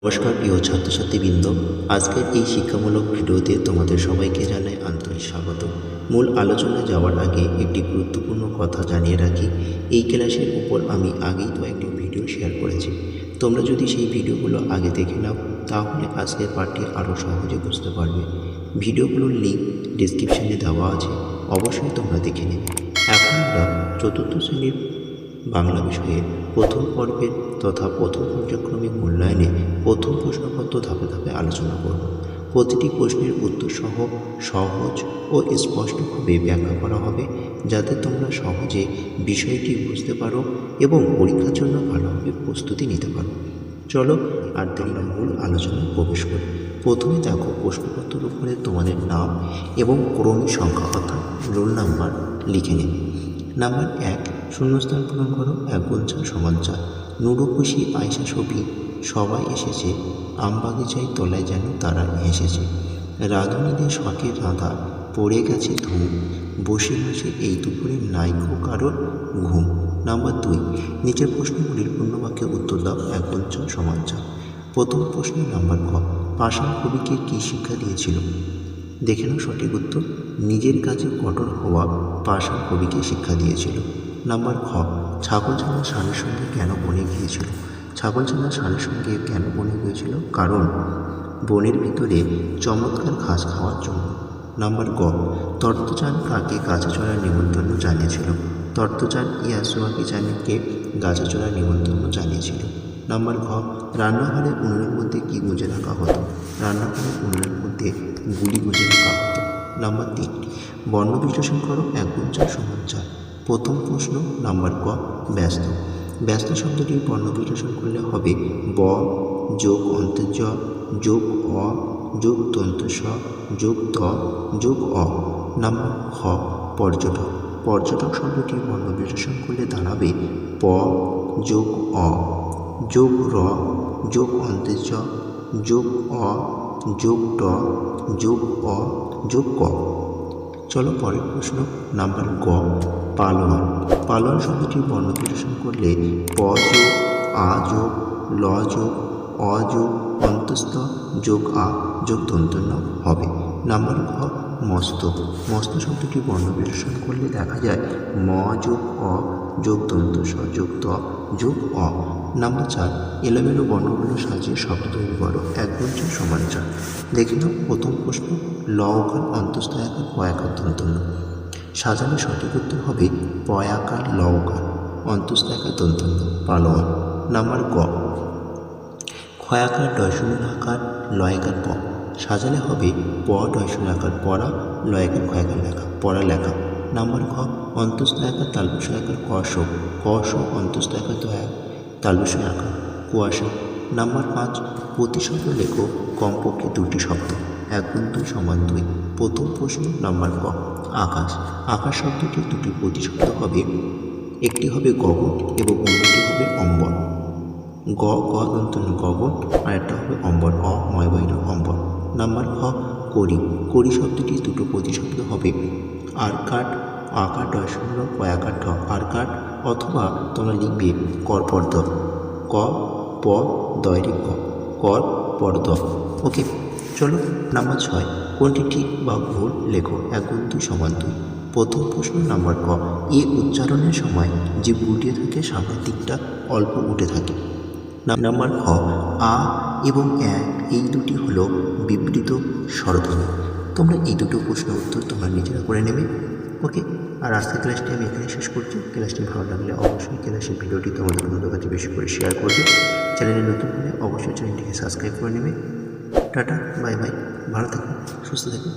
নমস্কার প্রিয় ছাত্রছাত্রীবৃন্দ, আজকের এই শিক্ষামূলক ভিডিওতে তোমাদের সবাইকে জানাই আন্তরিক স্বাগত। মূল আলোচনায় যাওয়ার আগে একটি গুরুত্বপূর্ণ কথা জানিয়ে রাখি। এই ক্লাসের উপর আমি আগেই তো একটি ভিডিও শেয়ার করেছি। তোমরা যদি সেই ভিডিওগুলো আগে দেখে নাও তাহলে আজকের পাঠটি আরও সহজে বুঝতে পারবে। ভিডিওগুলোর লিঙ্ক ডিসক্রিপশানে দেওয়া আছে, অবশ্যই তোমরা দেখে নেবে। এখন আমরা চতুর্থ শ্রেণীর বাংলা বিষয়ের প্রথম পর্বের তথা প্রথম পর্যায়ক্রমিক মূল্যায়নে প্রথম প্রশ্নপত্র ধাপে ধাপে আলোচনা করব। প্রতিটি প্রশ্নের উত্তর সহ সহজ ও স্পষ্টভাবে ব্যাখ্যা করা হবে, যাতে তোমরা সহজে বিষয়টি বুঝতে পারো এবং পরীক্ষার জন্য ভালোভাবে প্রস্তুতি নিতে পারো। চলো আর তোমরা মূল আলোচনায় প্রবেশ করি। প্রথমে দেখো, প্রশ্নপত্রের উপরে তোমাদের নাম এবং ক্রমিক সংখ্যা অর্থাৎ রোল নাম্বার লিখে নেবে। নাম্বার 1, শূন্যস্থান পূরণ করো। 1 গুণ 4 সমান 4। নুরু খুশি আয়সা সবি সবাই এসেছে, আমবাগিচায় তলায় যেন তারা এসেছে। রাঁধুনিদের শখের রাঁধা পড়ে গেছে ধুম, বসে বসে এই দুপুরে নাইকো কারোর ঘুম। নাম্বার 2, নিচের প্রশ্নগুলির পূর্ণবাক্যে উত্তর দাও। 1 গুণ 4 সমান 4। প্রথম প্রশ্নের নাম্বার ক, পাষাণ কবিকে কী শিক্ষা দিয়েছিল? দেখে নাও সঠিক উত্তর। নিজের কাজে কঠোর হওয়া পাষাণ কবিকে শিক্ষা দিয়েছিল। নাম্বার খ, ছাগলছানা ষাঁড়ের সঙ্গে কেন বনে গিয়েছিল? ছাগলছানা ষাঁড়ের সঙ্গে কেন বনে গিয়েছিল? কারণ বনের ভিতরে চমৎকার ঘাস খাওয়ার জন্য। নাম্বার গ, তর্তচান কাকে গাছে চড়ার নিমন্ত্রণ জানিয়েছিল? তর্তচান ইয়াসুয়া কিচানকে গাছে চড়ার নিমন্ত্রণ জানিয়েছিল। নাম্বার ঘ, রান্নাঘরে উনুনের মধ্যে কী গুঁজে রাখা হতো? রান্নাঘরে উনুনের মধ্যে গুলি গুঁজে রাখা হতো। নাম্বার 3, বর্ণ বিশ্লেষণ করো। 1 গুণ 4 সমান 4। প্রথম প্রশ্ন নাম্বার ক, ব্যস্ত। ব্যস্ত শব্দটির বর্ণ বিশ্লেষণ করলে হবে ব যোগ অন্তর্জ যোগ অ যোগ দন্তস্ব যোগ ত যোগ অ। নাম্বার খ, পর্যটক। পর্যটক শব্দটির বর্ণ বিশ্লেষণ করলে দাঁড়াবে প যোগ অ যোগ র যোগ অন্তর্জ যোগ অ যোগ ট যোগ অ যোগ ক। চলো পরের প্রশ্ন নাম্বার গ, পালোয়ান। পালোয়ান শব্দটির বর্ণ বিশ্লেষণ করলে প যোগ আ যোগ ল যোগ অ যোগ অন্তস্থ যোগ আ যোগ দন্তন্য হবে। নাম্বার ঘ, মস্ত। মস্ত শব্দটির বর্ণ বিশ্লেষণ করলে দেখা যায় ম যোগ অ যোগ দন্তস্ব যোগ ত যোগ অ। নাম্বার 4, এলোমেলো বর্ণগুলো সাজিয়ে শব্দ তৈরি করো। 1 গুণ 4 সমান 4। দেখে নাও প্রথম প্রশ্ন, ল ওকার অন্তস্থ আকার প আকার দন্তন্য। সাজানো সঠিক উত্তর হবে প আকার ল ওকার অন্তস্থ আকার দন্তন্য, পালোয়ান। নাম্বার গ, ক্ষয় আকার ডয়শূন্য আকার লয় আকার প। সাজালে হবে প ডয়শূন্য আকার পড়া, লয় আকার ক্ষয় আকার লেখা, পড়া লেখা। নাম্বার ঘ, অন্তস্থ আকার তালবিষয় আকার কষ, কষ অন্তস্থ আকার দয়া তালবিষয় আকার কুয়াশা। নাম্বার 5, প্রতিশব্দ লেখো কমপক্ষে 2টি শব্দ। 1 গুণ 2 সমান 2। প্রথম প্রশ্ন নাম্বার ক, আকাশ। আকাশ শব্দটির 2টি প্রতিশব্দ হবে, একটি হবে গগন এবং অন্যটি হবে অম্বর। গ গ দন্তন্য গগন, আর একটা হবে অম্বর, অ ময় বৈর অম্বর। নাম্বার খ, করি। করি শব্দটির 2টো প্রতিশব্দ হবে আরকাট, আকার ডয়শূন্য পয়াকার ঠ আরকাট, অথবা তোমরা লিখবে করপর্দ, ক প দয়রে ক, কর পর দ। ওকে, চলো নাম্বার 6, কোনটি ঠিক বা ভুল লেখো। 1 গুণ 2 সমান 2। প্রথম প্রশ্ন নাম্বার ক, এ উচ্চারণের সময় যে গুটিয়ে থাকে সামনের দিকটা অল্প উঠে থাকে। নাম্বার খ, আ এবং এ এই দুটি হলো বিবৃত স্বরধ্বনি। তোমরা এই দুটো প্রশ্নের উত্তর তোমরা নিজেরা করে নেবে। ওকে, আর আজকের ক্লাসটি আমি এখানে শেষ করছি। ক্লাসটি ভালো লাগলে অবশ্যই ক্লাসের ভিডিওটি তোমাদের বন্ধুদের কাছে বেশি করে শেয়ার করবে। চ্যানেলে নতুন হলে অবশ্যই চ্যানেলটিকে সাবস্ক্রাইব করে নেবে। টাটা, বাই বাই, ভালো থাকো, সুস্থ থাকো।